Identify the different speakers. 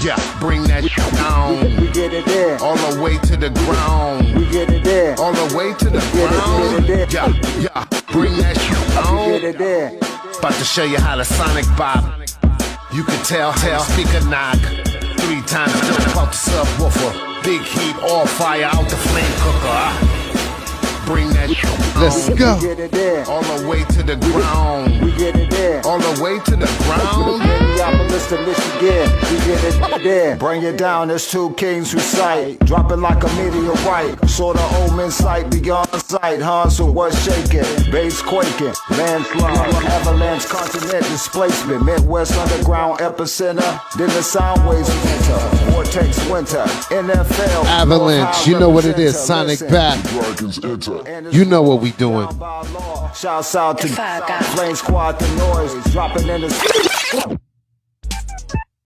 Speaker 1: Yeah, bring that shit down.
Speaker 2: We get it there.
Speaker 1: All the way to the ground.
Speaker 2: We get it there.
Speaker 1: All the way to the ground. Yeah, bring that shit down.
Speaker 2: We get it there.
Speaker 1: About to show you how the sonic bop. You can tell, speaker knock. 3 times jump out the subwoofer. Big heat, all fire out the flame cooker. Bring that shit down.
Speaker 3: Let's go.
Speaker 2: We get it there.
Speaker 1: All the way to the ground.
Speaker 2: We get it there.
Speaker 1: All the way to the ground.
Speaker 2: Minneapolis to Michigan, we get it there. Bring it down, there's 2 kings who sight. Dropping like a meteorite. Saw the omen sight beyond sight. Hansel was shaking, bass quaking. Landslide, avalanche, continent displacement. Midwest underground epicenter. Then the sound waves enter. Vortex winter. NFL.
Speaker 3: Avalanche, you know what it is. Sonic back. You know what we doing.
Speaker 2: Shouts out to Flame Squad, the noise dropping in the